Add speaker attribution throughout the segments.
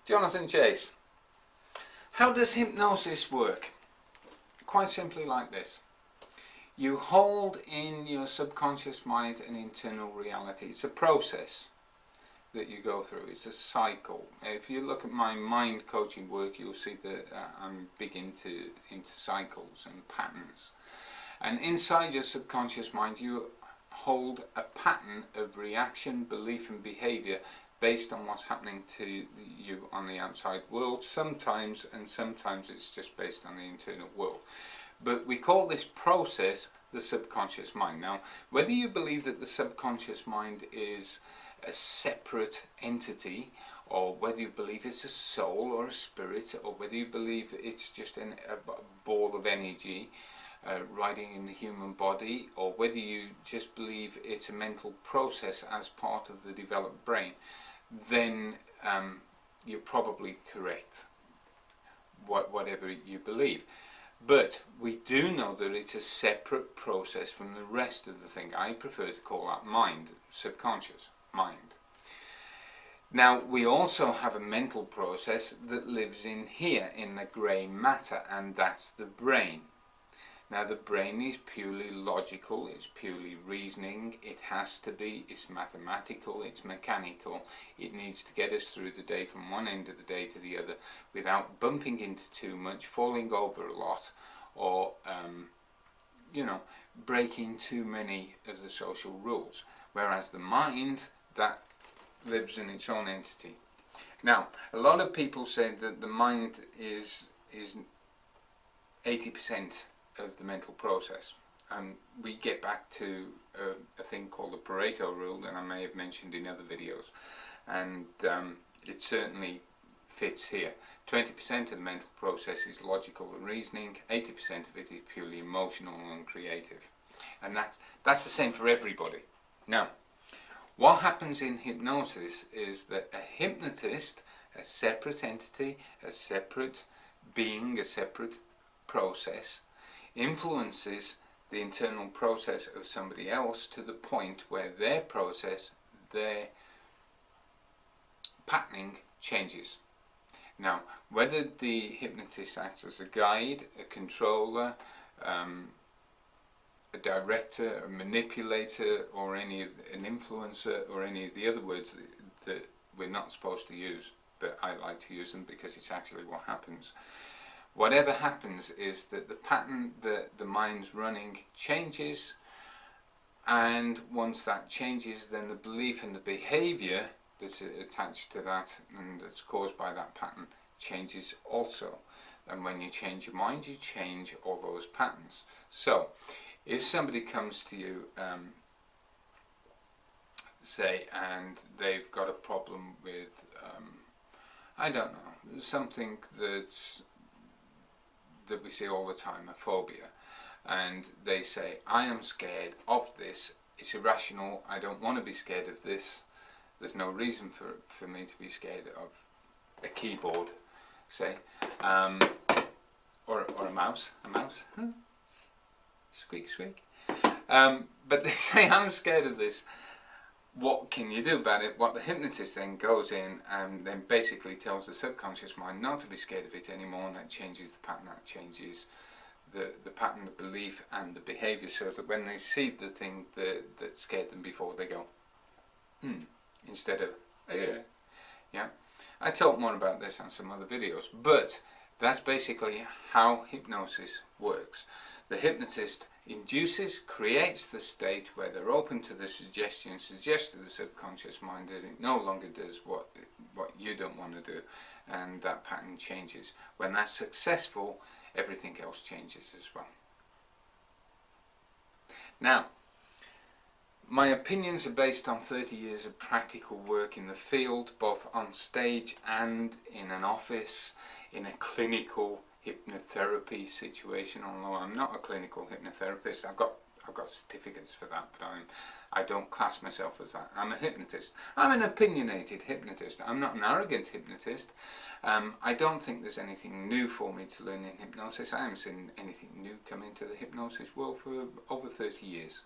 Speaker 1: Jonathan Chase. How does hypnosis work? Quite simply like this. You hold in your subconscious mind an internal reality. It's a process that you go through. It's a cycle. If you look at my mind coaching work, you'll see that I'm big into cycles and patterns. And inside your subconscious mind, you hold a pattern of reaction, belief and behavior based on what's happening to you on the outside world sometimes, and sometimes it's just based on the internal world. But we call this process the subconscious mind. Now, whether you believe that the subconscious mind is a separate entity, or whether you believe it's a soul or a spirit, or whether you believe it's just a ball of energy riding in the human body, or whether you just believe it's a mental process as part of the developed brain, then you're probably correct, whatever you believe. But we do know that it's a separate process from the rest of the thing. I prefer to call that mind, subconscious mind. Now, we also have a mental process that lives in here, in the grey matter, and that's the brain. Now, the brain is purely logical, it's purely reasoning, it has to be, it's mathematical, it's mechanical. It needs to get us through the day from one end of the day to the other without bumping into too much, falling over a lot, or breaking too many of the social rules. Whereas the mind, that lives in its own entity. Now, a lot of people say that the mind is 80% of the mental process, and we get back to a thing called the Pareto rule that I may have mentioned in other videos, and it certainly fits here. 20% of the mental process is logical and reasoning, 80% of it is purely emotional and creative, and that's the same for everybody. Now, what happens in hypnosis is that a hypnotist, a separate entity, a separate being, a separate process, influences the internal process of somebody else to the point where their process, their patterning changes. Now, whether the hypnotist acts as a guide, a controller, a director, a manipulator, or an influencer, or any of the other words that we're not supposed to use, but I like to use them because it's actually what happens. Whatever happens is that the pattern that the mind's running changes, and once that changes, then the belief and the behavior that's attached to that and that's caused by that pattern changes also. And when you change your mind, you change all those patterns. So, if somebody comes to you, say, and they've got a problem with, I don't know, something that we see all the time, a phobia, and they say, I am scared of this, it's irrational, I don't want to be scared of this, there's no reason for me to be scared of a keyboard, say, or a mouse, squeak squeak, but they say, I'm scared of this. What can you do about it? What the hypnotist then goes in and then basically tells the subconscious mind not to be scared of it anymore, and that changes the pattern, that changes the pattern, the belief and the behaviour, so that when they see the thing that scared them before, they go, instead of, yeah. I talk more about this on some other videos, but that's basically how hypnosis works. The hypnotist induces, creates the state where they're open to the suggestion, suggests to the subconscious mind that it no longer does what you don't want to do, and that pattern changes. When that's successful, everything else changes as well. Now, my opinions are based on 30 years of practical work in the field, both on stage and in an office, in a clinical hypnotherapy situation. Although I'm not a clinical hypnotherapist, I've got certificates for that, but I don't class myself as that. I'm a hypnotist. I'm an opinionated hypnotist. I'm not an arrogant hypnotist. I don't think there's anything new for me to learn in hypnosis. I haven't seen anything new come into the hypnosis world for over 30 years.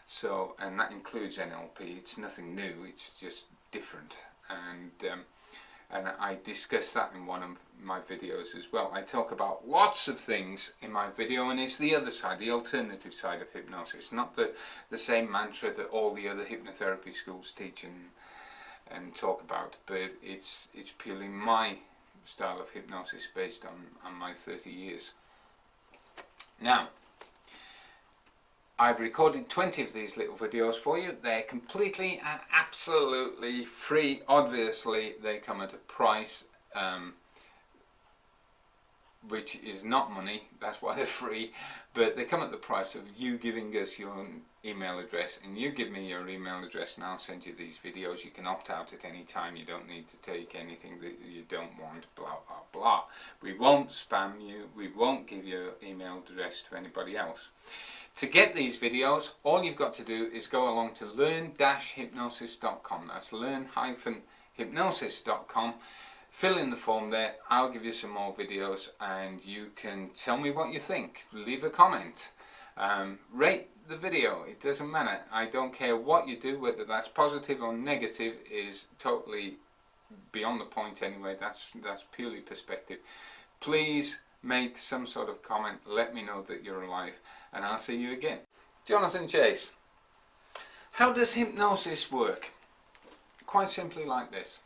Speaker 1: So, and that includes NLP. It's nothing new, it's just different. And and I discuss that in one of my videos as well. I talk about lots of things in my video, and it's the other side, the alternative side of hypnosis, not the same mantra that all the other hypnotherapy schools teach and talk about, but it's purely my style of hypnosis based on my 30 years. Now, I've recorded 20 of these little videos for you. They're completely and absolutely free. Obviously they come at a price which is not money, that's why they're free, but they come at the price of you giving us your email address, and you give me your email address and I'll send you these videos. You can opt out at any time, you don't need to take anything that you don't want, blah blah blah. We won't spam you, we won't give your email address to anybody else. To get these videos, all you've got to do is go along to learn-hypnosis.com. That's learn-hypnosis.com. Fill in the form there, I'll give you some more videos and you can tell me what you think. Leave a comment. Rate the video, it doesn't matter. I don't care what you do, whether that's positive or negative is totally beyond the point anyway. That's purely perspective. Please make some sort of comment, let me know that you're alive, and I'll see you again. Jonathan Chase. How does hypnosis work? Quite simply like this.